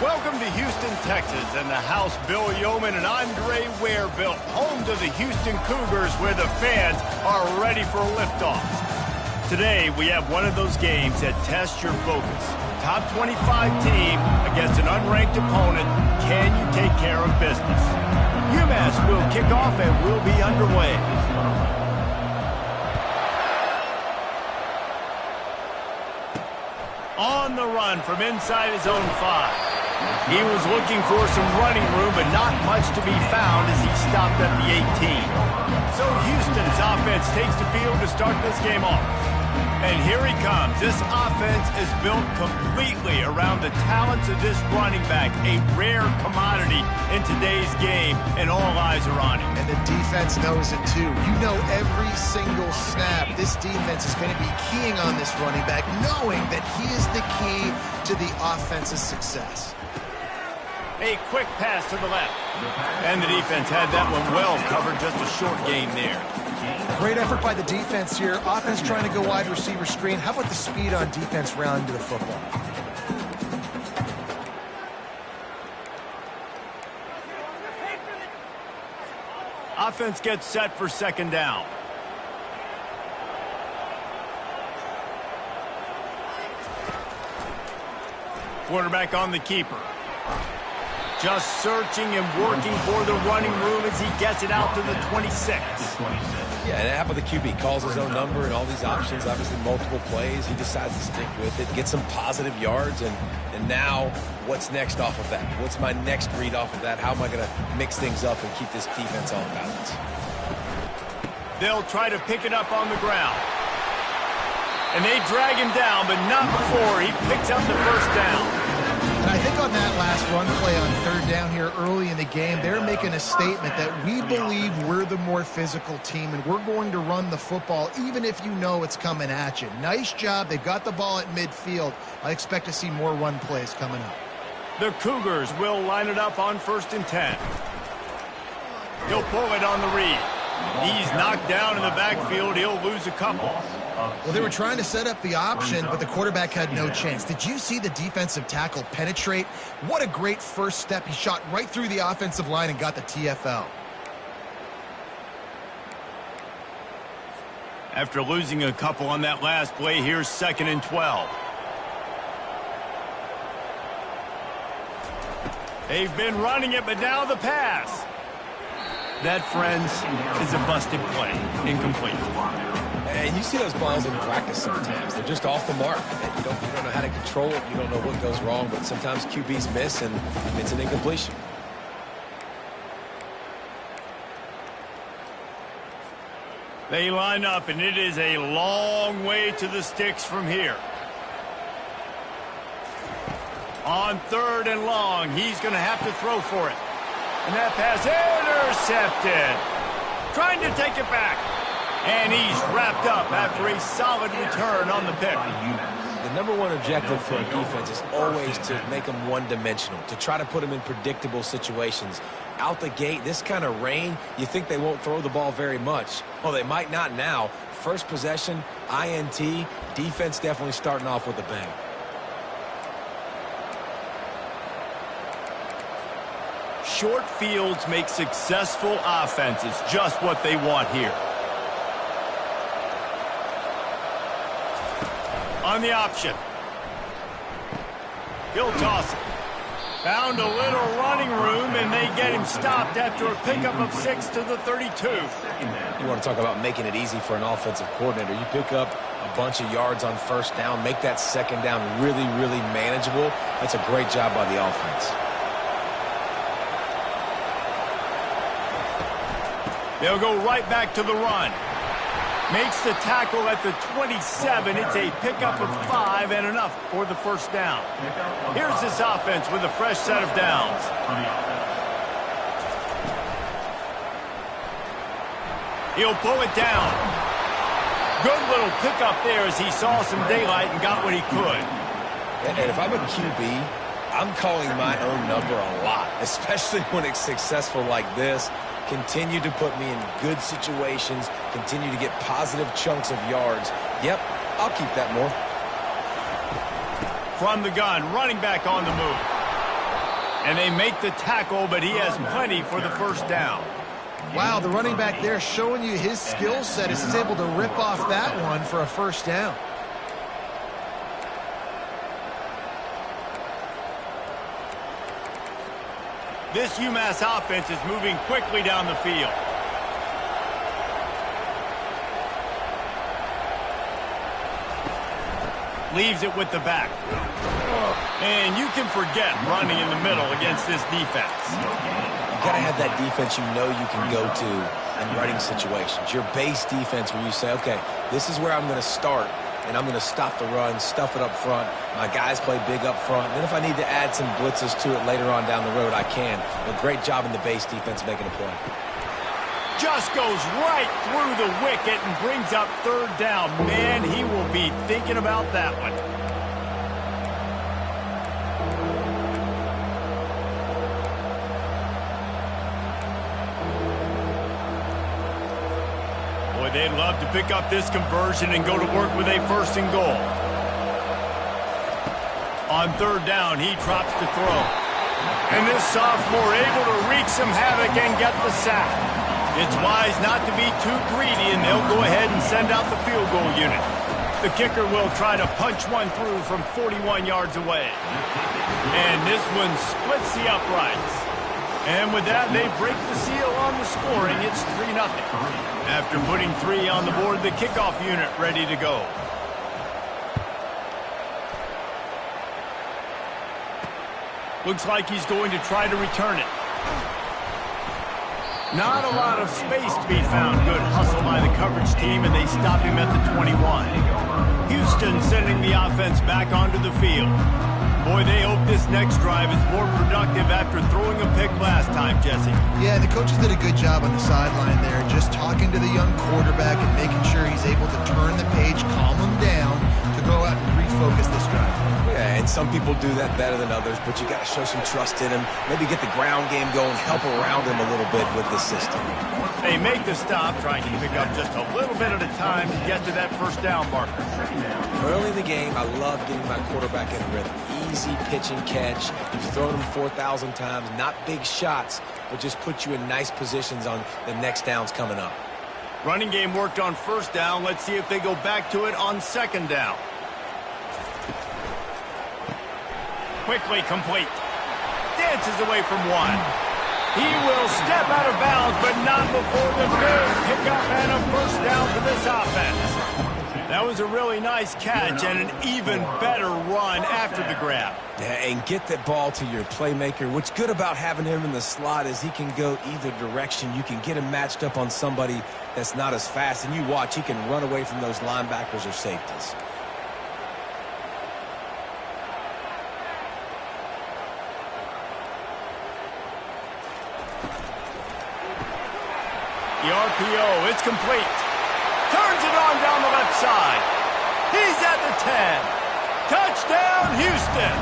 Welcome to Houston, Texas, and the house Bill Yeoman and Andre Ware built, home to the Houston Cougars, where the fans are ready for a liftoff. Today, we have one of those games that tests your focus. Top 25 team against an unranked opponent. Can you take care of business? Umass will kick off and we'll be underway. On the run from inside his own 5. He was looking for some running room, but not much to be found as he stopped at the 18. So Houston's offense takes the field to start this game off. And here he comes. This offense is built completely around the talents of this running back, a rare commodity in today's game, and all eyes are on him. And the defense knows it too. You know every single snap this defense is going to be keying on this running back, knowing that he is the key to the offense's success. A quick pass to the left. And the defense had that one well covered, just a short gain there. Great effort by the defense here. Offense trying to go wide receiver screen. How about the speed on defense rounding to the football? Offense gets set for second down. Quarterback on the keeper. Just searching and working for the running room as he gets it out to the 26. Yeah, and how about the QB? Calls his own number and all these options, obviously multiple plays. He decides to stick with it, get some positive yards, and now what's next off of that? What's my next read off of that? How am I going to mix things up and keep this defense on balance? They'll try to pick it up on the ground. And they drag him down, but not before he picks up the first down. And I think on that last run play on third down here early in the game, they're making a statement that we believe we're the more physical team and we're going to run the football even if you know it's coming at you. Nice job. They got the ball at midfield. I expect to see more run plays coming up. The Cougars will line it up on 1st and 10. He'll pull it on the read. He's knocked down in the backfield. He'll lose a couple. Well, they were trying to set up the option, but the quarterback had no chance. Did you see the defensive tackle penetrate? What a great first step. He shot right through the offensive line and got the TFL. After losing a couple on that last play, here's 2nd and 12. They've been running it, but now the pass. That, friends, is a busted play. Incomplete. And you see those balls in practice sometimes. They're just off the mark. You don't know how to control it. You don't know what goes wrong, but sometimes QBs miss, and it's an incompletion. They line up, and it is a long way to the sticks from here. On 3rd and long, he's going to have to throw for it. And that pass intercepted. Trying to take it back. And he's wrapped up after a solid return on the pick. The number one objective for a defense is always to make them one-dimensional, to try to put them in predictable situations. Out the gate, this kind of rain, you think they won't throw the ball very much. Well, they might not now. First possession, INT, defense definitely starting off with a bang. Short fields make successful offenses, just what they want here. On the option. He'll toss it. Found a little running room, and they get him stopped after a pickup of 6 to the 32. You want to talk about making it easy for an offensive coordinator. You pick up a bunch of yards on 1st down, make that 2nd down really, really manageable. That's a great job by the offense. They'll go right back to the run. Makes the tackle at the 27. It's a pickup of 5 and enough for the 1st down. Here's this offense with a fresh set of downs. He'll pull it down. Good little pickup there as he saw some daylight and got what he could. And if I'm a QB, I'm calling my own number a lot, especially when it's successful like this. Continue to put me in good situations, continue to get positive chunks of yards. Yep, I'll keep that more. From the gun, running back on the move. And they make the tackle, but he has plenty for the first down. Wow, the running back there showing you his skill set as he's able to rip off that one for a first down. This UMass offense is moving quickly down the field. Leaves it with the back. And you can forget running in the middle against this defense. You got to have that defense you know you can go to in running situations. Your base defense where you say, okay, this is where I'm going to start, and I'm going to stop the run, stuff it up front. My guys play big up front. And then if I need to add some blitzes to it later on down the road, I can. A great job in the base defense making a play. Just goes right through the wicket and brings up third down. Man, he will be thinking about that one. Boy, they'd love to pick up this conversion and go to work with a first and goal. On third down, he drops to throw. And this sophomore able to wreak some havoc and get the sack. It's wise not to be too greedy, and they'll go ahead and send out the field goal unit. The kicker will try to punch one through from 41 yards away. And this one splits the uprights. And with that, they break the seal on the scoring. It's 3-0. After putting 3 on the board, the kickoff unit ready to go. Looks like he's going to try to return it. Not a lot of space to be found. Good hustle by the coverage team, and they stop him at the 21. Houston sending the offense back onto the field. Boy, they hope this next drive is more productive after throwing a pick last time, Jesse. Yeah, the coaches did a good job on the sideline there, just talking to the young quarterback and making sure he's able to turn the page, calm him down, to go out and refocus this drive. Yeah, and some people do that better than others, but you got to show some trust in him. Maybe get the ground game going, help around him a little bit with this system. They make the stop, trying to pick up just a little bit at a time to get to that first down marker. Early in the game, I love getting my quarterback in a rhythm. Easy pitch and catch. You've thrown him 4,000 times. Not big shots, but just put you in nice positions on the next downs coming up. Running game worked on first down. Let's see if they go back to it on second down. Quickly complete. Dances away from one. He will step out of bounds, but not before the big pickup and a first down for this offense. That was a really nice catch and an even better run after the grab. Yeah, and get that ball to your playmaker. What's good about having him in the slot is he can go either direction. You can get him matched up on somebody that's not as fast, and you watch, he can run away from those linebackers or safeties. The RPO, it's complete. Turns it on down the left side. He's at the 10. Touchdown, Houston.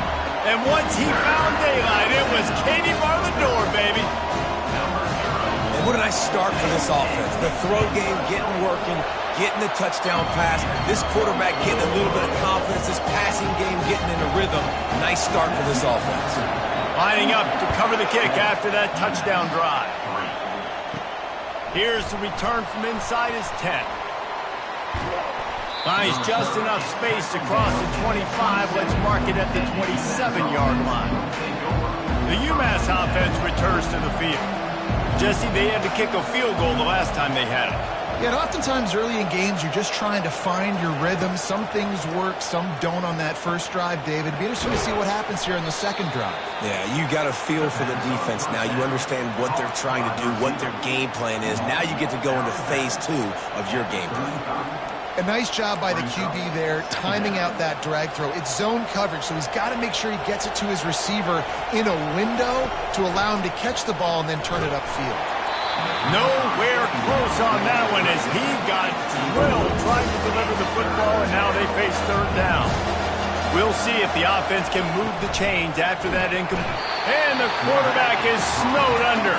And once he found daylight, it was Katie bar the door, baby. And what a nice start for this offense. The throw game getting working, getting the touchdown pass. This quarterback getting a little bit of confidence. This passing game getting in a rhythm. Nice start for this offense. Lining up to cover the kick after that touchdown drive. Here's the return from inside his 10. Finds just enough space to cross the 25. Let's mark it at the 27-yard line. The UMass offense returns to the field. Jesse, they had to kick a field goal the last time they had it. Yeah, and oftentimes early in games, you're just trying to find your rhythm. Some things work, some don't on that first drive, David. It'd be interesting to see what happens here in the second drive. Yeah, you got a feel for the defense now. You understand what they're trying to do, what their game plan is. Now you get to go into phase 2 of your game plan. A nice job by the QB there, timing out that drag throw. It's zone coverage, so he's got to make sure he gets it to his receiver in a window to allow him to catch the ball and then turn it upfield. Nowhere close on that one as he got drilled trying to deliver the football, and now they face third down. We'll see if the offense can move the chains after that incomplete. And the quarterback is snowed under.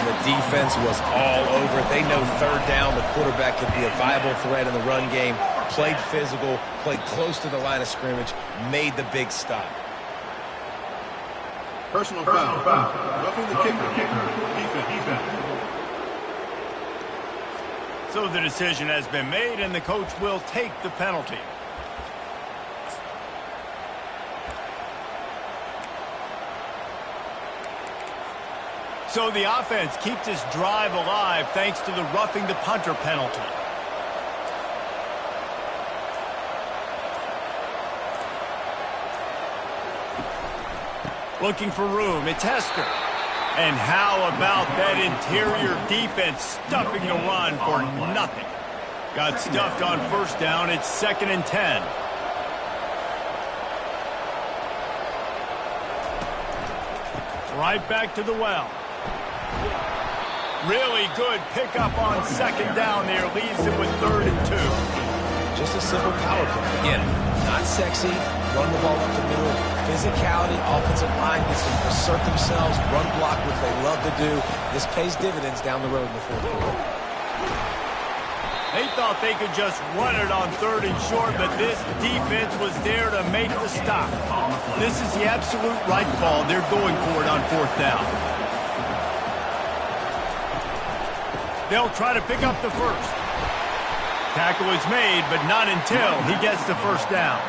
And the defense was all over it. They know third down, the quarterback could be a viable threat in the run game. Played physical, played close to the line of scrimmage, made the big stop. Personal foul. Roughing the kicker. Defense. So the decision has been made, and the coach will take the penalty. So the offense keeps its drive alive thanks to the roughing the punter penalty. Looking for room, it's Hester. And how about that interior defense stuffing the run for nothing? Got stuffed on first down, it's 2nd and 10. Right back to the well. Really good pickup on 2nd down there, leaves it with 3rd and 2. Just a simple power play. Again, not sexy, run the ball up the middle, physicality, offensive line gets to assert themselves, run block, which they love to do. This pays dividends down the road in the 4th quarter. They thought they could just run it on 3rd and short, but this defense was there to make the stop. This is the absolute right call. They're going for it on 4th down. They'll try to pick up the first. Tackle is made, but not until he gets the first down.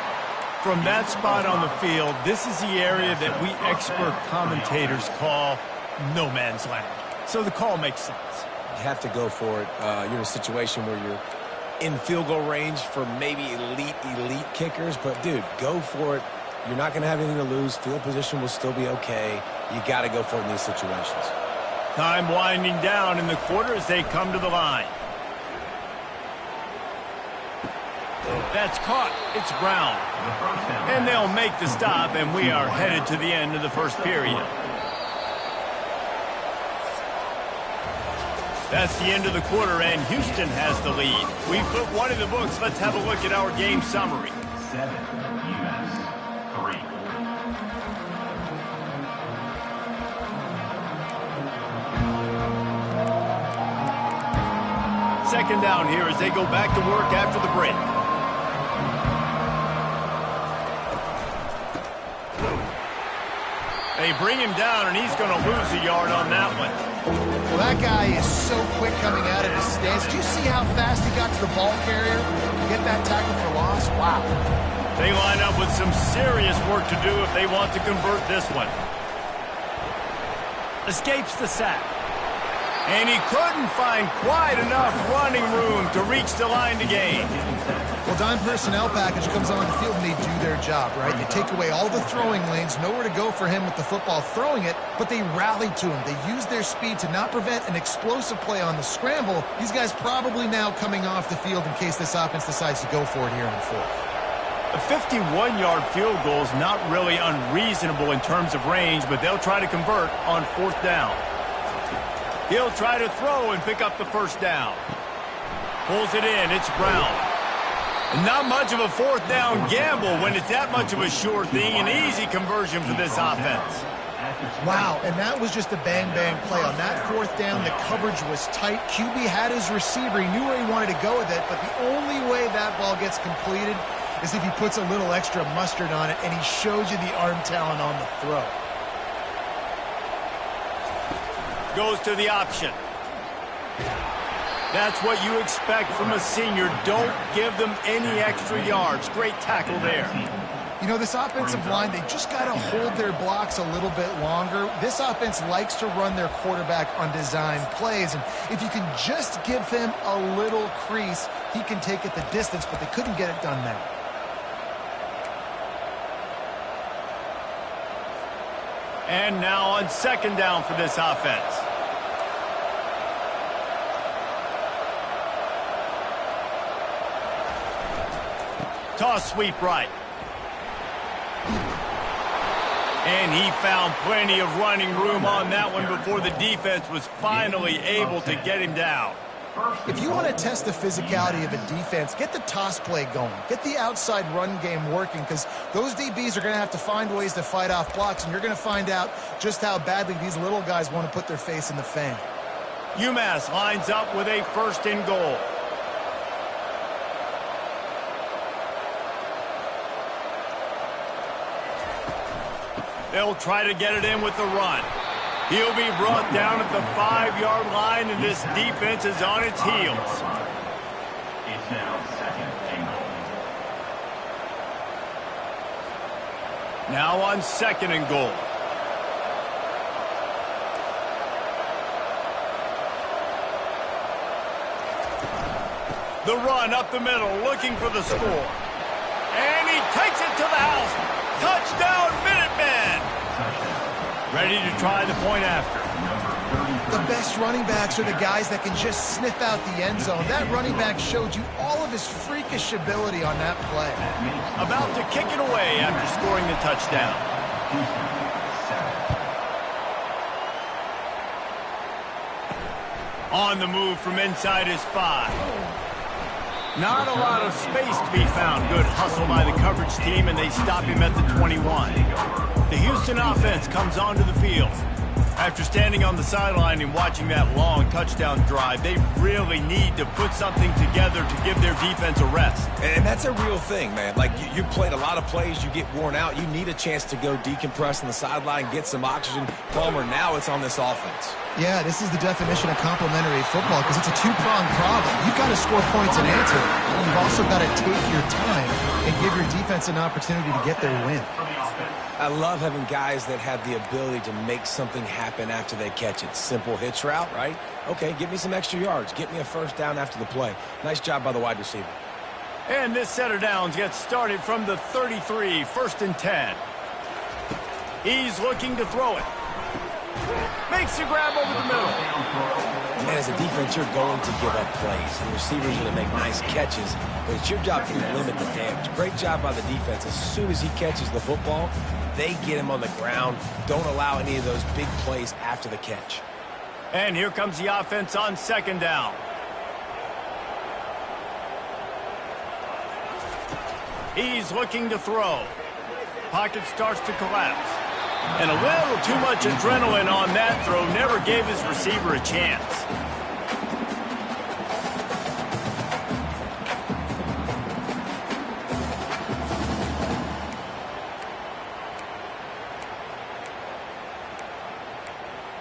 From that spot on the field, this is the area that we expert commentators call no man's land. So the call makes sense. You have to go for it. You're in a situation where you're in field goal range for maybe elite kickers, but dude, go for it. You're not going to have anything to lose. Field position will still be okay. You got to go for it in these situations. Time winding down in the quarter as they come to the line. That's caught. It's Brown. And they'll make the stop, and we are headed to the end of the first period. That's the end of the quarter, and Houston has the lead. We put one in the books. Let's have a look at our game summary. 7, Umass 3. 2nd down here as they go back to work after the break. They bring him down, and he's going to lose a yard on that one. Well, that guy is so quick coming out of his stance. Do you see how fast he got to the ball carrier? Get that tackle for loss? Wow. They line up with some serious work to do if they want to convert this one. Escapes the sack. And he couldn't find quite enough running room to reach the line to gain. Well, dime personnel package comes on the field and they do their job, right? They take away all the throwing lanes, nowhere to go for him with the football throwing it, but they rally to him. They use their speed to not prevent an explosive play on the scramble. These guys probably now coming off the field in case this offense decides to go for it here on 4th. A 51-yard field goal is not really unreasonable in terms of range, but they'll try to convert on 4th down. He'll try to throw and pick up the first down. Pulls it in. It's Brown. And not much of a 4th down gamble when it's that much of a sure thing. An easy conversion for this offense. Wow, and that was just a bang-bang play. On that 4th down, the coverage was tight. QB had his receiver. He knew where he wanted to go with it, but the only way that ball gets completed is if he puts a little extra mustard on it, and he shows you the arm talent on the throw. Goes to the option. That's what you expect from a senior. Don't give them any extra yards. Great tackle there. You know, this offensive line, they just got to hold their blocks a little bit longer. This offense likes to run their quarterback on design plays, and if you can just give him a little crease, he can take it the distance, but they couldn't get it done now. And now on 2nd down for this offense. Toss sweep right. And he found plenty of running room on that one before the defense was finally able to get him down. If you want to test the physicality of a defense, get the toss play going. Get the outside run game working, because those DBs are going to have to find ways to fight off blocks, and you're going to find out just how badly these little guys want to put their face in the fan. Umass lines up with a 1st and goal. They'll try to get it in with the run. He'll be brought down at the 5-yard line, and this defense is on its heels. It's now second and goal. Now on second and goal. The run up the middle, looking for the score. And he takes it to the house. Touchdown, Minutemen! Ready to try the point after. The best running backs are the guys that can just sniff out the end zone. That running back showed you all of his freakish ability on that play. About to kick it away after scoring the touchdown. On the move from inside his 5. Not a lot of space to be found. Good hustle by the coverage team, and they stop him at the 21. The Houston offense comes onto the field. After standing on the sideline and watching that long touchdown drive, they really need to put something together to give their defense a rest. And that's a real thing, man. Like, you played a lot of plays, you get worn out, you need a chance to go decompress on the sideline, get some oxygen. Palmer, now it's on this offense. Yeah, this is the definition of complementary football because it's a two-pronged problem. You've got to score points and answer. You've also got to take your time and give your defense an opportunity to get their win. I love having guys that have the ability to make something happen after they catch it. Simple hitch route, right? Okay, give me some extra yards. Get me a first down after the play. Nice job by the wide receiver. And this set of downs gets started from the 33, 1st and 10. He's looking to throw it. Makes the grab over the middle. Man, as a defense, you're going to give up plays. And receivers are going to make nice catches, but it's your job to limit the damage. Great job by the defense. As soon as he catches the football, they get him on the ground. Don't allow any of those big plays after the catch. And here comes the offense on 2nd down. He's looking to throw. Pocket starts to collapse. And a little too much adrenaline on that throw never gave his receiver a chance.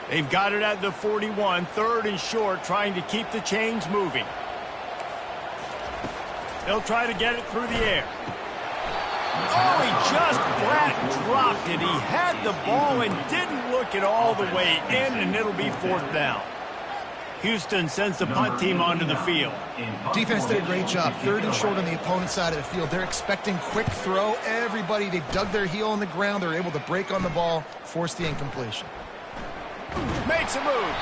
They've got it at the 41, 3rd and short, trying to keep the chains moving. They'll try to get it through the air. Oh, he just flat dropped it. He had the ball and didn't look it all the way in, and it'll be 4th down. Houston sends the punt team onto the field. Defense did a great job. 3rd and short on the opponent's side of the field. They're expecting quick throw. Everybody, they dug their heel on the ground. They're able to break on the ball, force the incompletion. Makes a move.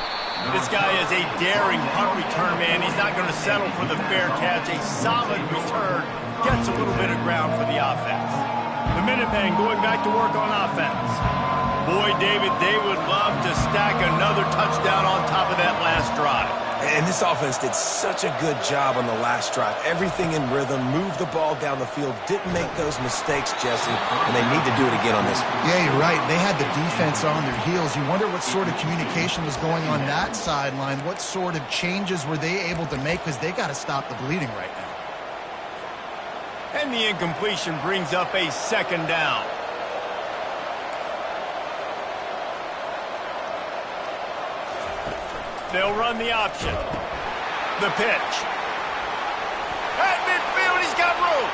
This guy is a daring punt return man. He's not going to settle for the fair catch. A solid return. Gets a little bit of ground for the offense. The Minutemen going back to work on offense. Boy, David, they would love to stack another touchdown on top of that last drive. And this offense did such a good job on the last drive. Everything in rhythm, moved the ball down the field, didn't make those mistakes, Jesse, and they need to do it again on this one. Yeah, you're right. They had the defense on their heels. You wonder what sort of communication was going on that sideline. What sort of changes were they able to make because they got to stop the bleeding right now. And the incompletion brings up a 2nd down. They'll run the option. The pitch. At midfield, he's got room.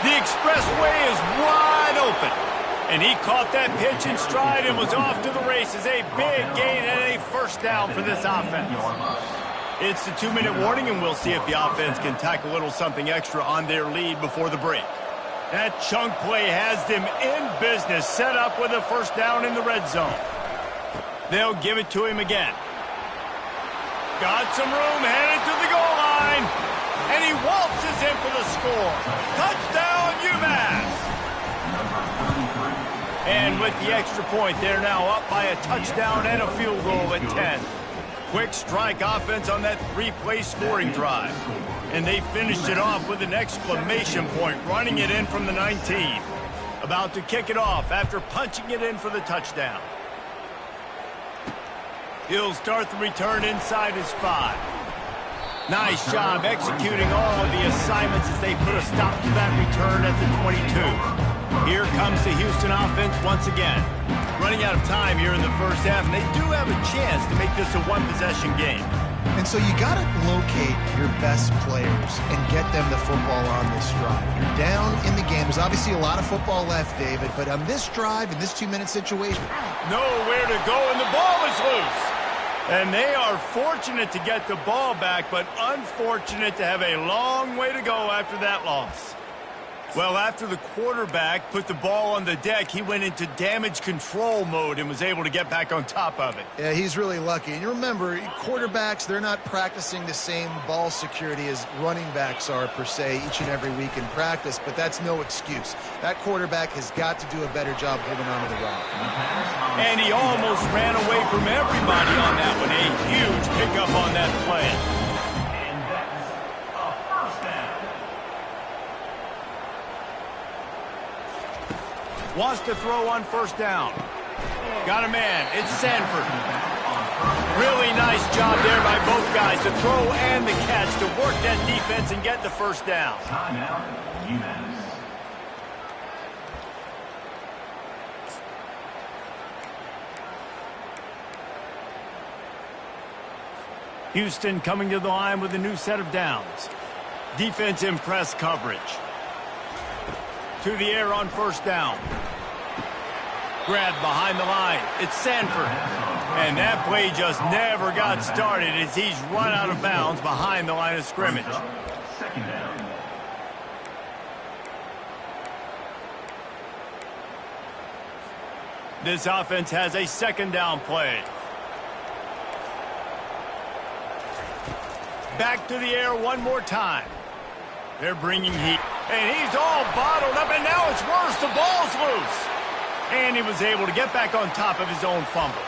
The expressway is wide open. And he caught that pitch in stride and was off to the races. A big gain and a 1st down for this offense. It's the 2-minute warning, and we'll see if the offense can tack a little something extra on their lead before the break. That chunk play has them in business, set up with a 1st down in the red zone. They'll give it to him again. Got some room, headed to the goal line. And he waltzes in for the score. Touchdown, Umass! And with the extra point, they're now up by a touchdown and a field goal at 10. Quick strike offense on that 3-play scoring drive. And they finished it off with an exclamation point, running it in from the 19. About to kick it off after punching it in for the touchdown. He'll start the return inside his 5. Nice job executing all of the assignments as they put a stop to that return at the 22. Here comes the Houston offense once again. Running out of time here in the first half, and they do have a chance to make this a one-possession game. And so you got to locate your best players and get them the football on this drive. You're down in the game. There's obviously a lot of football left, David, but on this drive, in this 2-minute situation, nowhere to go, and the ball is loose. And they are fortunate to get the ball back, but unfortunate to have a long way to go after that loss. Well, after the quarterback put the ball on the deck, he went into damage control mode and was able to get back on top of it. Yeah, he's really lucky. And you remember, quarterbacks, they're not practicing the same ball security as running backs are, per se, each and every week in practice, but that's no excuse. That quarterback has got to do a better job holding on to the rock. And he almost ran away from everybody on that one. A huge pickup on that play. And that's a first down. Wants to throw on first down. Got a man. It's Sanford. Really nice job there by both guys, the throw and the catch, to work that defense and get the first down. Timeout, Umass. Houston coming to the line with a new set of downs. Defense in press coverage. To the air on first down. Grab behind the line. It's Sanford. And that play just never got started as he's run out of bounds behind the line of scrimmage. Second down. This offense has a second down play. Back to the air one more time. They're bringing heat. And he's all bottled up, and now it's worse. The ball's loose. And he was able to get back on top of his own fumble.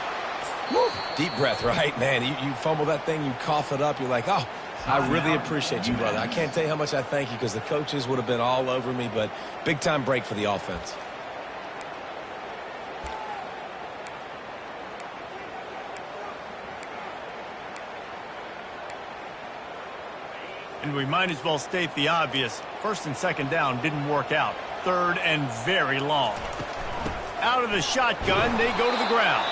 Woo. Deep breath, right, man? You fumble that thing, you cough it up, you're like, oh, I really appreciate you, brother. I can't tell you how much I thank you, because the coaches would have been all over me, but big-time break for the offense. And we might as well state the obvious. First and second down didn't work out. Third and very long. Out of the shotgun, they go to the ground.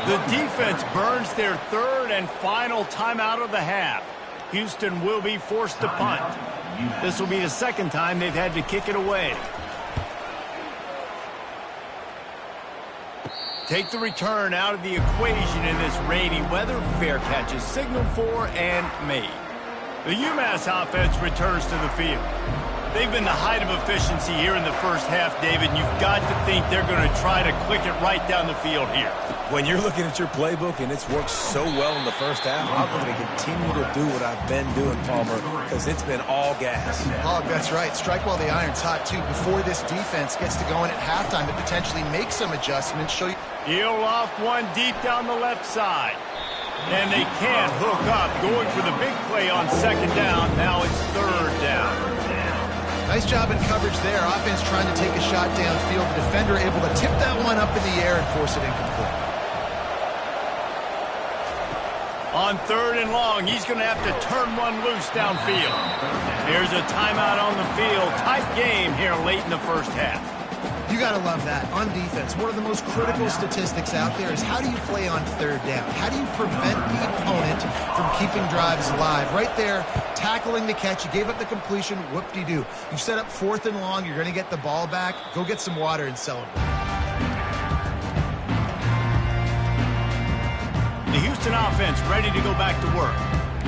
The defense burns their third and final timeout of the half. Houston will be forced to punt. This will be the second time they've had to kick it away. Take the return out of the equation in this rainy weather. Fair catches signaled for and made. The Umass offense returns to the field. They've been the height of efficiency here in the first half, David, and you've got to think they're going to try to click it right down the field here. When you're looking at your playbook and it's worked so well in the first half, I'm going to continue to do what I've been doing, Palmer, because it's been all gas. Oh, that's right. Strike while the iron's hot, too. Before this defense gets to going at halftime to potentially make some adjustments. Show you. He'll loft one deep down the left side. And they can't hook up, going for the big play on second down. Now it's third down. Nice job in coverage there. Offense trying to take a shot downfield. The defender able to tip that one up in the air and force it incomplete. On third and long, he's going to have to turn one loose downfield. Here's a timeout on the field. Tight game here late in the first half. You got to love that. On defense, one of the most critical statistics out there is how do you play on third down? How do you prevent the opponent from keeping drives alive? Right there, tackling the catch. You gave up the completion. Whoop-de-doo. You set up fourth and long. You're going to get the ball back. Go get some water and celebrate. The Houston offense ready to go back to work.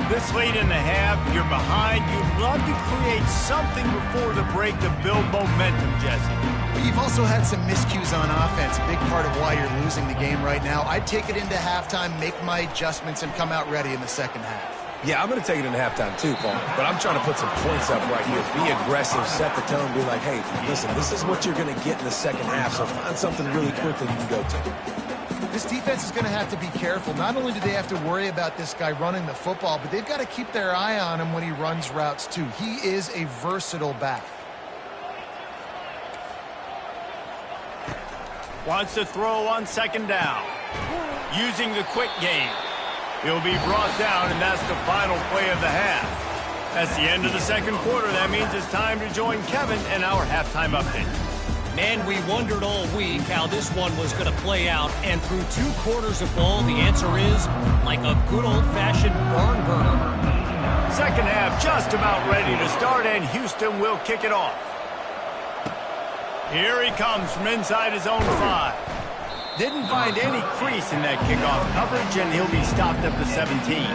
This late in the half, you're behind. You'd love to create something before the break to build momentum, Jesse. But you've also had some miscues on offense, a big part of why you're losing the game right now. I'd take it into halftime, make my adjustments, and come out ready in the second half. Yeah, I'm going to take it into halftime too, Paul. But I'm trying to put some points up right here. Be aggressive, set the tone, be like, hey, listen, this is what you're going to get in the second half, so find something really quick that you can go to. This defense is going to have to be careful. Not only do they have to worry about this guy running the football, but they've got to keep their eye on him when he runs routes too. He is a versatile back. Wants to throw on second down. Using the quick game. He'll be brought down, and that's the final play of the half. That's the end of the second quarter. That means it's time to join Kevin in our halftime update. Man, we wondered all week how this one was going to play out, and through 2 quarters of ball, the answer is like a good old-fashioned barn burner. Second half just about ready to start, and Houston will kick it off. Here he comes from inside his own 5. Didn't find any crease in that kickoff coverage, and he'll be stopped at the 17.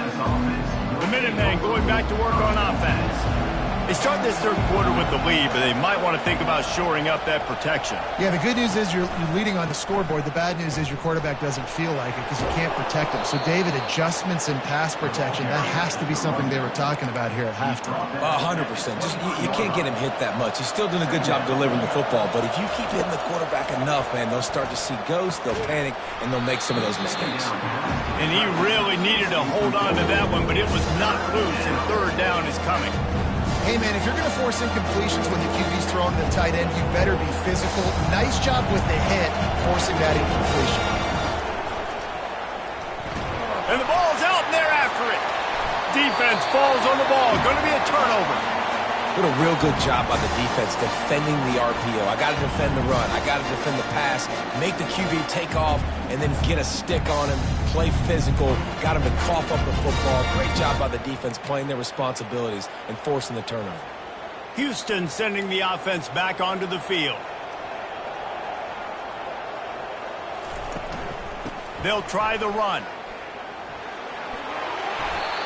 The Minutemen going back to work on offense. They start this third quarter with the lead, but they might want to think about shoring up that protection. Yeah, the good news is you're leading on the scoreboard. The bad news is your quarterback doesn't feel like it because you can't protect him. So, David, adjustments in pass protection, that has to be something they were talking about here at halftime. 100%. Just you can't get him hit that much. He's still doing a good job delivering the football, but if you keep hitting the quarterback enough, man, they'll start to see ghosts, they'll panic, and they'll make some of those mistakes. And he really needed to hold on to that one, but it was not loose, and third down is coming. Hey, man, if you're going to force incompletions when the QB's throwing to the tight end, you better be physical. Nice job with the hit, forcing that incompletion. And the ball's out, and they're after it. Defense falls on the ball. Going to be a turnover. What a real good job by the defense defending the RPO. I got to defend the run. I got to defend the pass, make the QB take off, and then get a stick on him, play physical, got him to cough up the football. Great job by the defense playing their responsibilities and forcing the turnover. Houston sending the offense back onto the field. They'll try the run.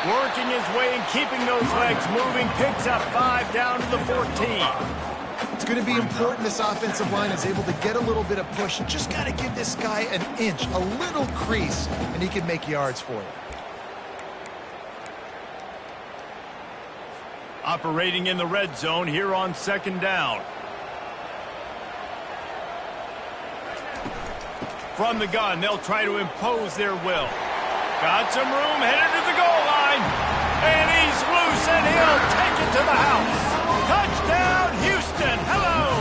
Working his way and keeping those legs moving. Picks up 5 down to the 14. It's going to be important this offensive line is able to get a little bit of push. You just got to give this guy an inch, a little crease, and he can make yards for you. Operating in the red zone here on second down. From the gun, they'll try to impose their will. Got some room, headed to the goal line. And he's loose, and he'll take it to the house. Touchdown, Houston. Hello.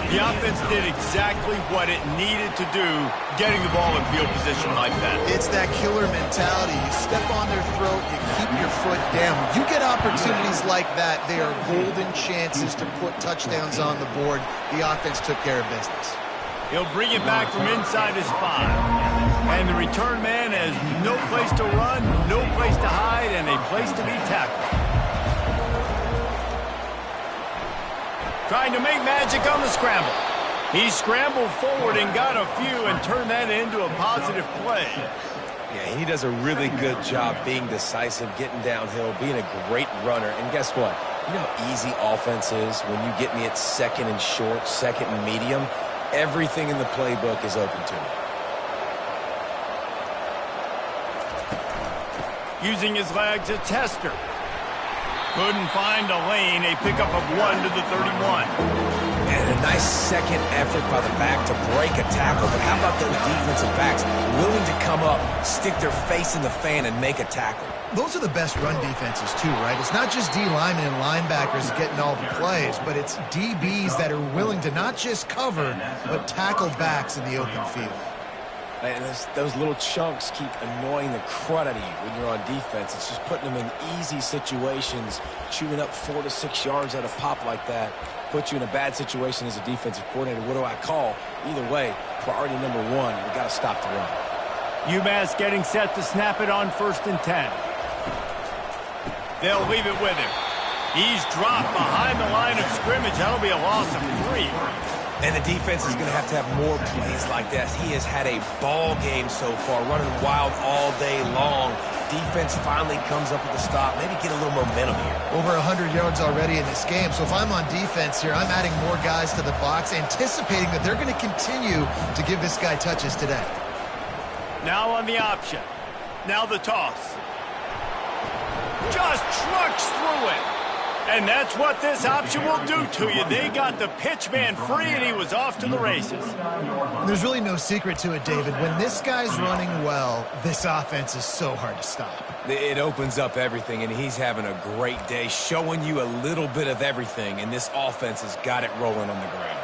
The offense did exactly what it needed to do, getting the ball in field position like that. It's that killer mentality. You step on their throat, you keep your foot down. When you get opportunities like that, they are golden chances to put touchdowns on the board. The offense took care of business. He'll bring it back from inside his 5. And the return man has no place to run, no place to hide, and a place to be tackled. Trying to make magic on the scramble. He scrambled forward and got a few and turned that into a positive play. Yeah, he does a really good job being decisive, getting downhill, being a great runner. And guess what? You know how easy offense is when you get me at second and short, second and medium? Everything in the playbook is open to me. Using his legs, a tester. Couldn't find a lane. A pickup of 1 to the 31. And a nice second effort by the back to break a tackle. But how about those defensive backs willing to come up, stick their face in the fan, and make a tackle? Those are the best run defenses, too, right? It's not just D linemen and linebackers getting all the plays, but it's DBs that are willing to not just cover, but tackle backs in the open field. And those little chunks keep annoying the crud out of you when you're on defense. It's just putting them in easy situations, chewing up 4 to 6 yards at a pop like that. Put you in a bad situation as a defensive coordinator. What do I call? Either way, priority number 1, we got to stop the run. Umass getting set to snap it on 1st and 10. They'll leave it with him. He's dropped behind the line of scrimmage. That'll be a loss of 3. And the defense is going to have more plays like that. He has had a ball game so far, running wild all day long. Defense finally comes up with a stop, maybe get a little momentum here. Over 100 yards already in this game. So if I'm on defense here, I'm adding more guys to the box, anticipating that they're going to continue to give this guy touches today. Now on the option. Now the toss. Just trucks through it. And that's what this option will do to you. They got the pitch man free, and he was off to the races. There's really no secret to it, David. When this guy's running well, this offense is so hard to stop. It opens up everything, and he's having a great day, showing you a little bit of everything, and this offense has got it rolling on the ground.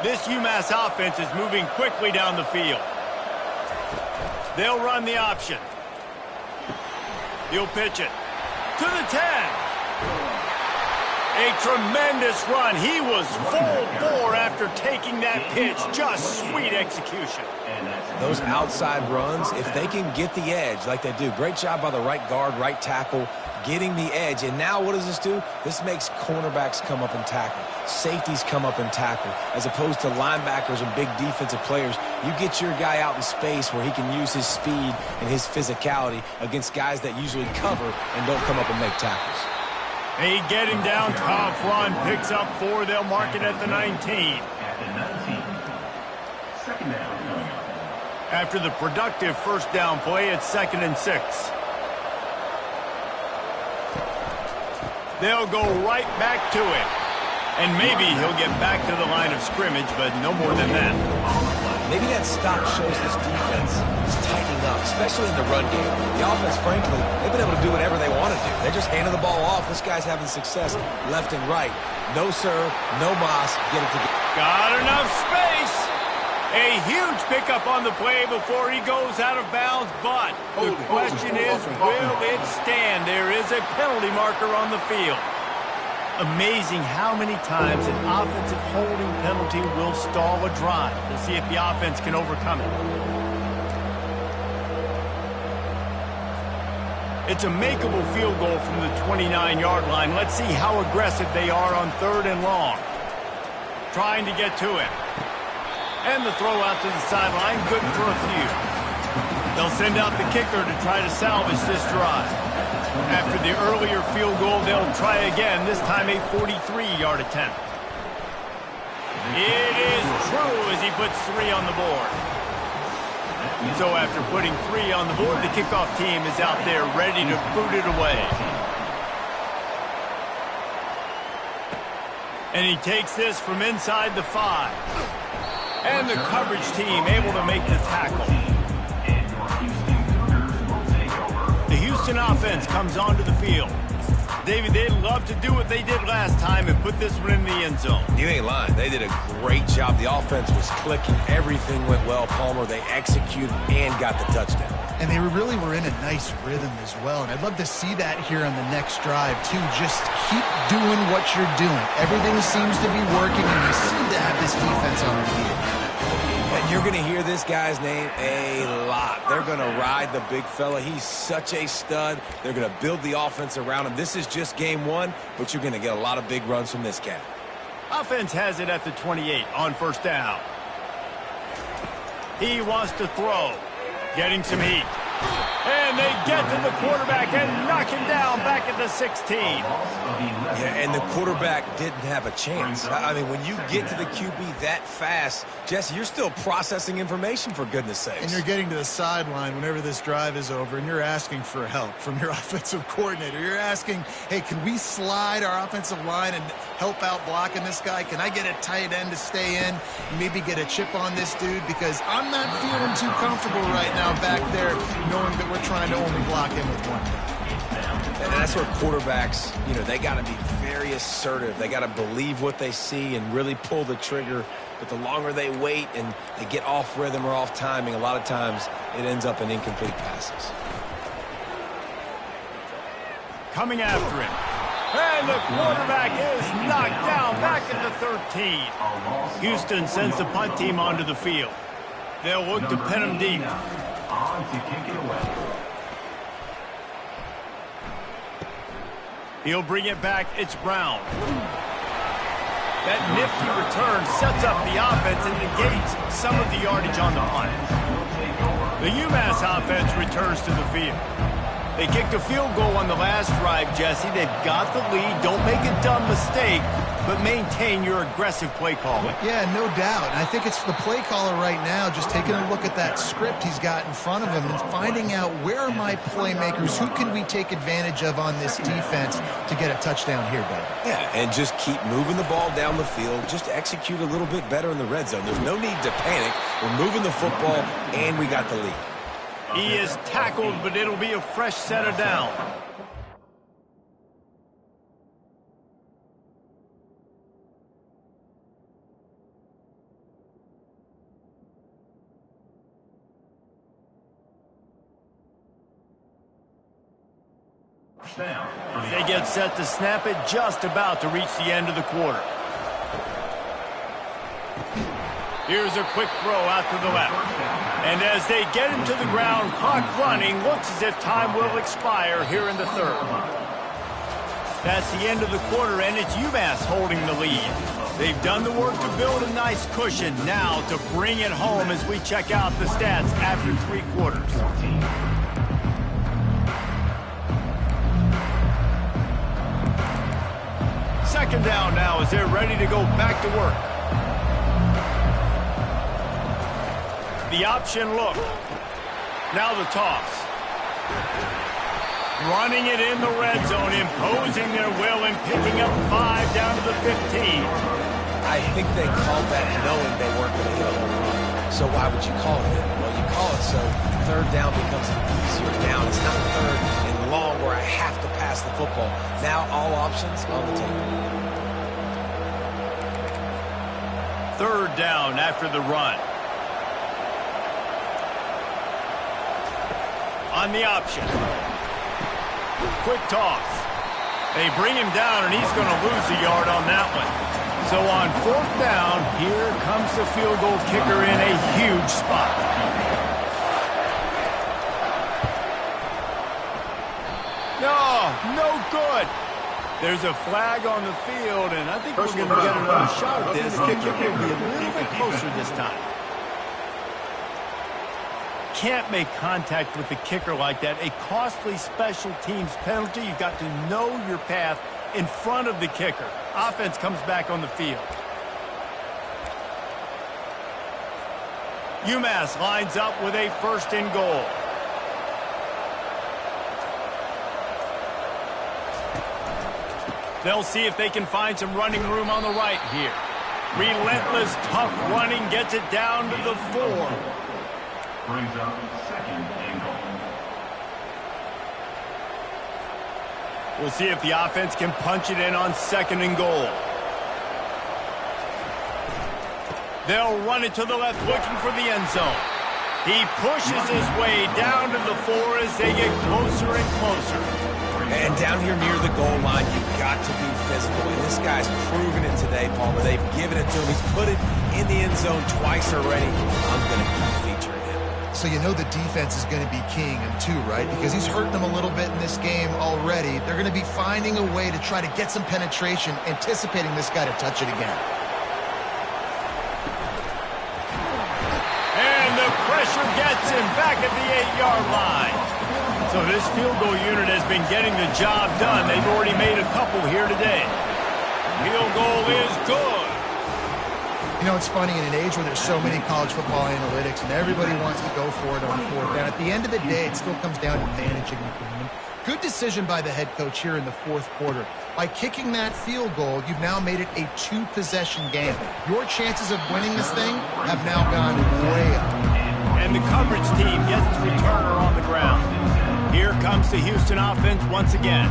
This UMass offense is moving quickly down the field. They'll run the option. He'll pitch it to the 10. A tremendous run. He was full bore after taking that pitch. Just sweet execution. Those outside runs, if they can get the edge like they do, great job by the right guard, right tackle, getting the edge. And now what does this do? This makes cornerbacks come up and tackle. Safeties come up and tackle. As opposed to linebackers and big defensive players, you get your guy out in space where he can use his speed and his physicality against guys that usually cover and don't come up and make tackles. They get him down, tough run, picks up 4. They'll mark it at the 19. At the 19. Second down. After the productive first down play, it's 2nd and 6. They'll go right back to it. And maybe he'll get back to the line of scrimmage, but no more than that. Maybe that stop shows this defense is tightening up, especially in the run game. The offense, frankly, they've been able to do whatever they want to do. They're just handing the ball off. This guy's having success left and right. No, sir, no mas, get it together. Got enough space. A huge pickup on the play before he goes out of bounds, but the question is, will it stand? There is a penalty marker on the field. Amazing how many times an offensive holding penalty will stall a drive. We'll see if the offense can overcome it. It's a makeable field goal from the 29-yard line. Let's see how aggressive they are on 3rd and long. Trying to get to it. And the throw out to the sideline, good for a few. They'll send out the kicker to try to salvage this drive. After the earlier field goal, they'll try again, this time a 43-yard attempt. It is true as he puts 3 on the board. So after putting 3 on the board, the kickoff team is out there ready to boot it away. And he takes this from inside the 5. And the coverage team able to make the tackle. The Houston offense comes onto the field. David, they'd love to do what they did last time and put this one in the end zone. You ain't lying. They did a great job. The offense was clicking. Everything went well, Palmer. They executed and got the touchdown. And they really were in a nice rhythm as well. And I'd love to see that here on the next drive, too. Just keep doing what you're doing. Everything seems to be working, and you seem to have this defense on their feet. And you're going to hear this guy's name a lot. They're going to ride the big fella. He's such a stud. They're going to build the offense around him. This is just game 1, but you're going to get a lot of big runs from this cat. Offense has it at the 28 on 1st down. He wants to throw. Getting some heat. And they get to the quarterback and knock him down back at the 16. Yeah, and the quarterback didn't have a chance. I mean, when you get to the QB that fast, Jesse, you're still processing information, for goodness sakes. And you're getting to the sideline whenever this drive is over, and you're asking for help from your offensive coordinator. You're asking, hey, can we slide our offensive line and help out blocking this guy? Can I get a tight end to stay in? Maybe get a chip on this dude? Because I'm not feeling too comfortable right now back there knowing that we're trying to only block him with one guy. And that's where quarterbacks, they got to be very assertive. They got to believe what they see and really pull the trigger. But the longer they wait and they get off rhythm or off timing, a lot of times it ends up in incomplete passes. Coming after him. And the quarterback is knocked down back at the 13. Houston sends the punt team onto the field. They'll look to pin him deep. On to kick it away. He'll bring it back. It's Brown. That nifty return sets up the offense and negates some of the yardage on the punt. The Umass offense returns to the field. They kicked a field goal on the last drive, Jesse. They've got the lead. Don't make a dumb mistake, but maintain your aggressive play call. Yeah, no doubt. And I think it's the play caller right now just taking a look at that script he's got in front of him and finding out where are my playmakers, who can we take advantage of on this defense to get a touchdown here, Doug. Yeah, and just keep moving the ball down the field. Just execute a little bit better in the red zone. There's no need to panic. We're moving the football, and we got the lead. He is tackled, but it'll be a fresh set of down. First down. They get set to snap it just about to reach the end of the quarter. Here's a quick throw out to the left. And as they get him to the ground, clock running, looks as if time will expire here in the third. That's the end of the quarter, and it's Umass holding the lead. They've done the work to build a nice cushion. Now to bring it home as we check out the stats after 3 quarters. Second down now as they're ready to go back to work. The option look. Now the toss. Running it in the red zone, imposing their will and picking up 5 down to the 15. I think they called that knowing they weren't going to hit a home run. So why would you call it that? Well, you call it so third down becomes an easier down. It's not third and long where I have to pass the football. Now all options on the table. Third down after the run. On the option. Quick toss. They bring him down, and he's going to lose a yard on that one. So on fourth down, here comes the field goal kicker in a huge spot. No good. There's a flag on the field, and I think we're going to get another shot at this. The kicker will be a little bit closer this time. Can't make contact with the kicker like that. A costly special teams penalty. You've got to know your path in front of the kicker. Offense comes back on the field. Umass lines up with a first and goal. They'll see if they can find some running room on the right here. Relentless, tough running gets it down to the 4. Brings up second and goal. We'll see if the offense can punch it in on second and goal. They'll run it to the left, looking for the end zone. He pushes his way down to the 4 as they get closer and closer. And down here near the goal line, you've got to be physical. And this guy's proven it today, Palmer. They've given it to him. He's put it in the end zone twice already. I'm going to keep featuring him. So you know the defense is going to be keying him too, right? Because he's hurting them a little bit in this game already. They're going to be finding a way to try to get some penetration, anticipating this guy to touch it again. And the pressure gets him back at the 8-yard line. So this field goal unit has been getting the job done. They've already made a couple here today. Field goal is good. You know, it's funny, in an age where there's so many college football analytics and everybody wants to go for it on fourth down, at the end of the day, it still comes down to managing the game. Good decision by the head coach here in the fourth quarter. By kicking that field goal, you've now made it a 2-possession game. Your chances of winning this thing have now gone way up. And the coverage team gets the returner on the ground. Here comes the Houston offense once again.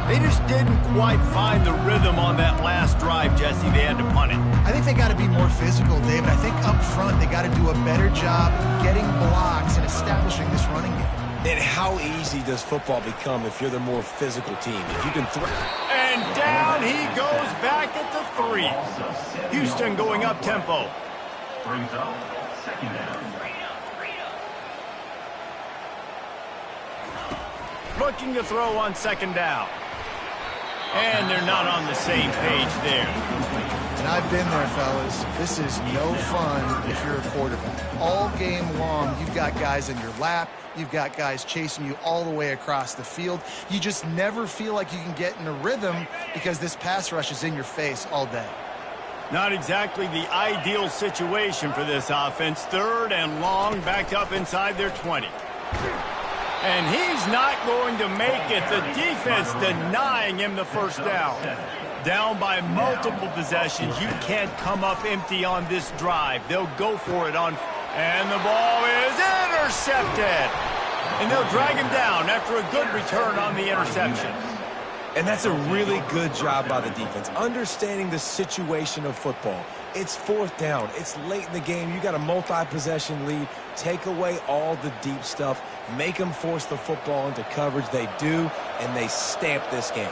They just didn't quite find the rhythm on that last drive, Jesse. They had to punt it. I think they got to be more physical, David. I think up front they got to do a better job getting blocks and establishing this running game. And how easy does football become if you're the more physical team? If you can throw. And down he goes back at the 3. Houston going up tempo. Brings up second down. Looking to throw on second down. And they're not on the same page there. And I've been there, fellas. This is no fun if you're a quarterback. All game long, you've got guys in your lap. You've got guys chasing you all the way across the field. You just never feel like you can get in a rhythm because this pass rush is in your face all day. Not exactly the ideal situation for this offense. Third and long, backed up inside their 20. And he's not going to make it. The defense denying him the first down. Down by multiple possessions. You can't come up empty on this drive. They'll go for it on. And the ball is intercepted. And they'll drag him down after a good return on the interception. And that's a really good job by the defense, understanding the situation of football. It's 4th down. It's late in the game. You got a multi-possession lead. Take away all the deep stuff. Make them force the football into coverage. They do, and they stamp this game.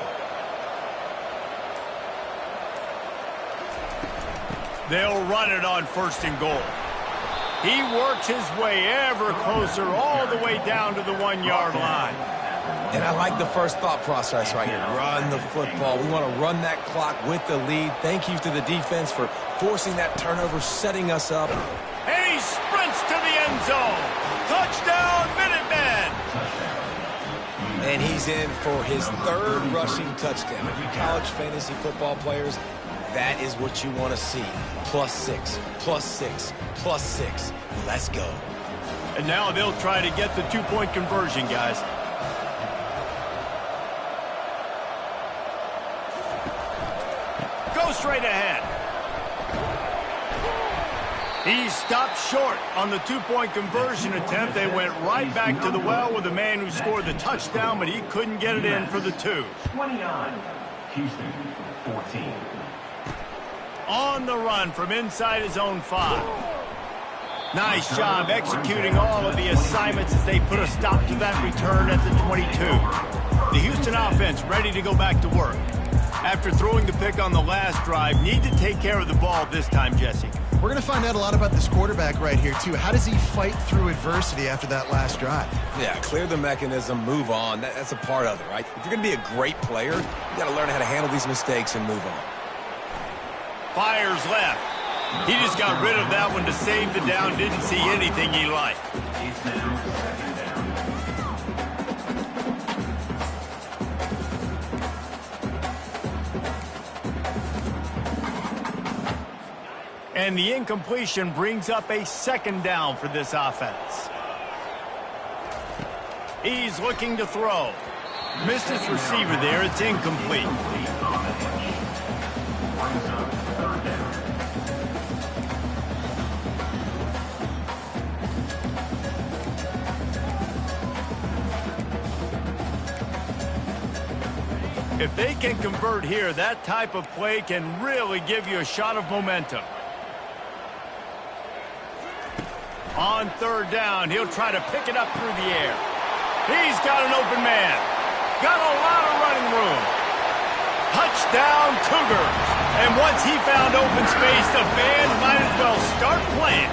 They'll run it on 1st and goal. He works his way ever closer all the way down to the 1-yard line. And I like the first thought process right here. Run the football. We want to run that clock with the lead. Thank you to the defense for forcing that turnover, setting us up. And he sprints to the end zone. Touchdown, Minutemen! And he's in for his 3rd rushing touchdown. If you college fantasy football players, that is what you want to see. +6, +6, +6. Let's go. And now they'll try to get the 2-point conversion, guys. Go straight ahead. He stopped short on the 2-point conversion attempt. They went right back to the well with the man who scored the touchdown, but he couldn't get it in for the 2. 29. Houston, 14. On the run from inside his own 5. Nice job executing all of the assignments as they put a stop to that return at the 22. The Houston offense ready to go back to work. After throwing the pick on the last drive, need to take care of the ball this time, Jesse. We're going to find out a lot about this quarterback right here, too. How does he fight through adversity after that last drive? Yeah, clear the mechanism, move on. That's a part of it, right? If you're going to be a great player, you got to learn how to handle these mistakes and move on. Fires left. He just got rid of that one to save the down. Didn't see anything he liked. It's now 2nd down. And the incompletion brings up a 2nd down for this offense. He's looking to throw. Missed his receiver there. It's incomplete. If they can convert here, that type of play can really give you a shot of momentum. On 3rd down, he'll try to pick it up through the air. He's got an open man. Got a lot of running room. Touchdown, Cougars. And once he found open space, the fans might as well start playing.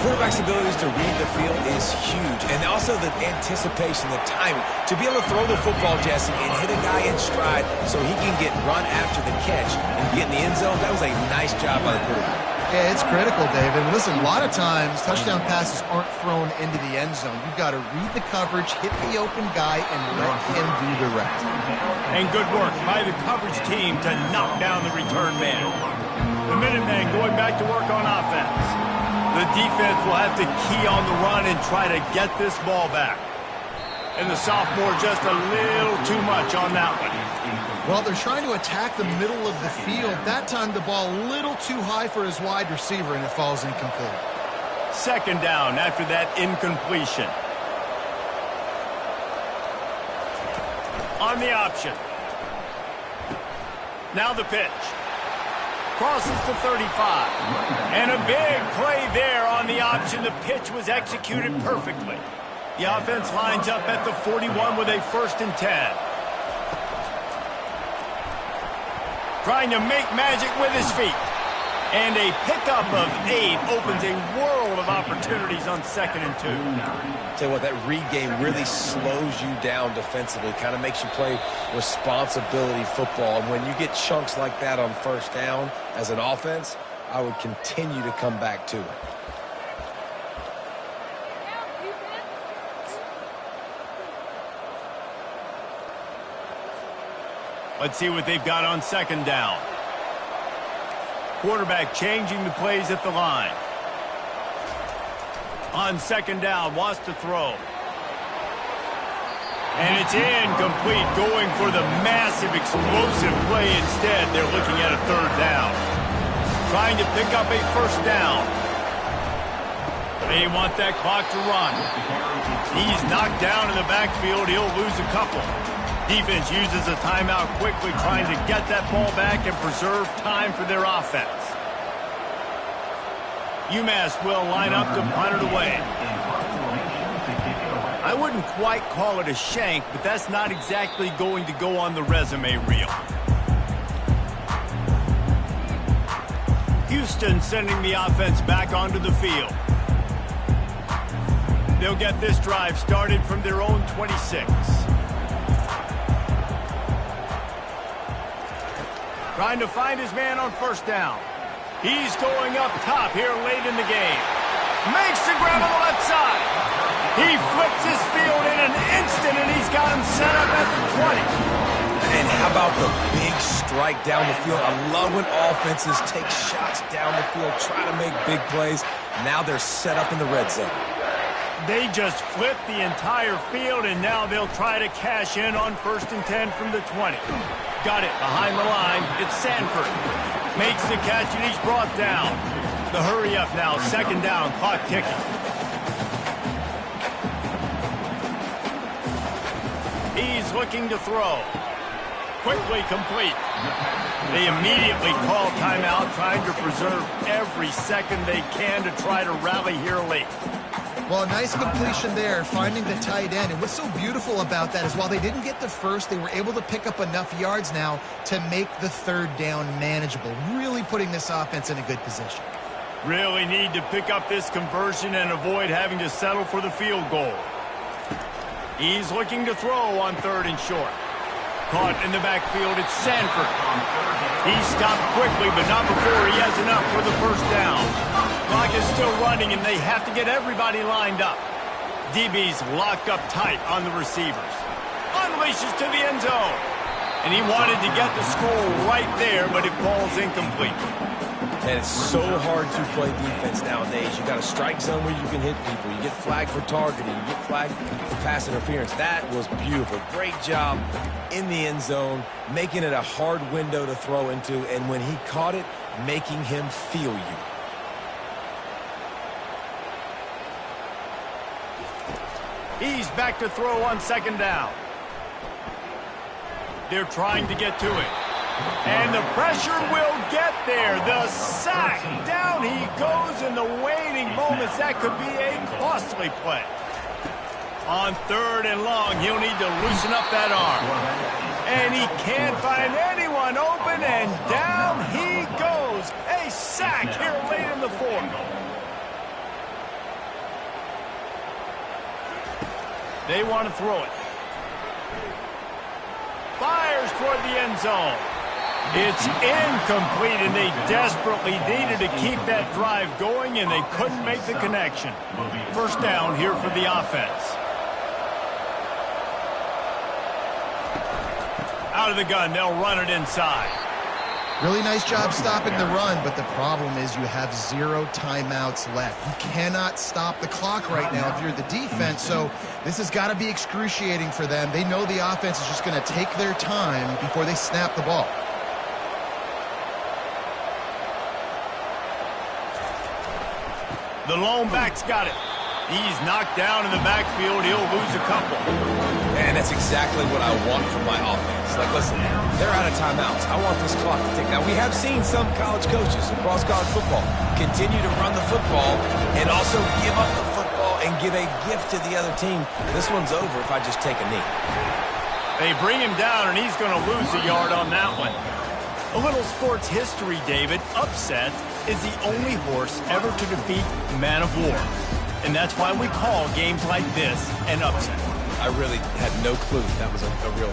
Quarterback's abilities to read the field is huge. And also the anticipation, the timing. To be able to throw the football, Jesse, and hit a guy in stride so he can get run after the catch and get in the end zone, that was a nice job by the quarterback. Yeah, it's critical, David. Listen, a lot of times touchdown passes aren't thrown into the end zone. You've got to read the coverage, hit the open guy, and let him do the rest. And good work by the coverage team to knock down the return man. The Minutemen going back to work on offense. The defense will have to key on the run and try to get this ball back. And the sophomore just a little too much on that one. Well, they're trying to attack the middle of the field. That time the ball a little too high for his wide receiver, and it falls incomplete. 2nd down after that incompletion. On the option. Now the pitch. Crosses the 35. And a big play there on the option. The pitch was executed perfectly. The offense lines up at the 41 with a 1st and 10. Trying to make magic with his feet. And a pickup of 8 opens a world of opportunities on 2nd and 2. Tell you what, that read game really slows you down defensively, kind of makes you play responsibility football. And when you get chunks like that on 1st down as an offense, I would continue to come back to it. Let's see what they've got on 2nd down. Quarterback changing the plays at the line. On 2nd down, wants to throw. And it's incomplete, going for the massive, explosive play instead. They're looking at a 3rd down. Trying to pick up a 1st down. They want that clock to run. He's knocked down in the backfield. He'll lose a couple. Defense uses a timeout quickly, trying to get that ball back and preserve time for their offense. Umass will line up to punt it away. I wouldn't quite call it a shank, but that's not exactly going to go on the resume reel. Houston sending the offense back onto the field. They'll get this drive started from their own 26. Trying to find his man on first down. He's going up top here late in the game. Makes the grab on the left side. He flips his field in an instant, and he's got him set up at the 20. And how about the big strike down the field? I love when offenses take shots down the field, try to make big plays. Now they're set up in the red zone. They just flipped the entire field, and now they'll try to cash in on 1st and 10 from the 20. Got it behind the line. It's Sanford. Makes the catch, and he's brought down. The hurry up now. 2nd down. Clock ticking. He's looking to throw. Quickly complete. They immediately call timeout, trying to preserve every second they can to try to rally here late. Well, a nice completion there, finding the tight end. And what's so beautiful about that is while they didn't get the first, they were able to pick up enough yards now to make the 3rd down manageable, really putting this offense in a good position. Really need to pick up this conversion and avoid having to settle for the field goal. He's looking to throw on 3rd and short. Caught in the backfield, it's Sanford. He stopped quickly, but not before he has enough for the 1st down. Clock is still running, and they have to get everybody lined up. DB's locked up tight on the receivers. Unleashes to the end zone. And he wanted to get the score right there, but it falls incomplete. And it's so hard to play defense nowadays. You got a strike zone where you can hit people. You get flagged for targeting. You get flagged for pass interference. That was beautiful. Great job in the end zone, making it a hard window to throw into. And when he caught it, making him feel you. He's back to throw on 2nd down. They're trying to get to it. And the pressure will get there. The sack. Down he goes in the waning moments. That could be a costly play. On 3rd and long, he'll need to loosen up that arm. And he can't find anyone open, and down he goes. A sack here late in the 4th. They want to throw it. Fires toward the end zone. It's incomplete, and they desperately needed to keep that drive going, and they couldn't make the connection. 1st down here for the offense. Out of the gun, they'll run it inside. Really nice job stopping the run, but the problem is you have 0 timeouts left. You cannot stop the clock right now if you're the defense, so this has got to be excruciating for them. They know the offense is just going to take their time before they snap the ball. The lone back's got it. He's knocked down in the backfield. He'll lose a couple. And that's exactly what I want from my offense. Like, listen, they're out of timeouts. I want this clock to tick. Now, we have seen some college coaches across college football continue to run the football and also give up the football and give a gift to the other team. This one's over if I just take a knee. They bring him down, and he's going to lose a yard on that one. A little sports history, David. Upset is the only horse ever to defeat Man of War. And that's why we call games like this an upset. I really had no clue that was a real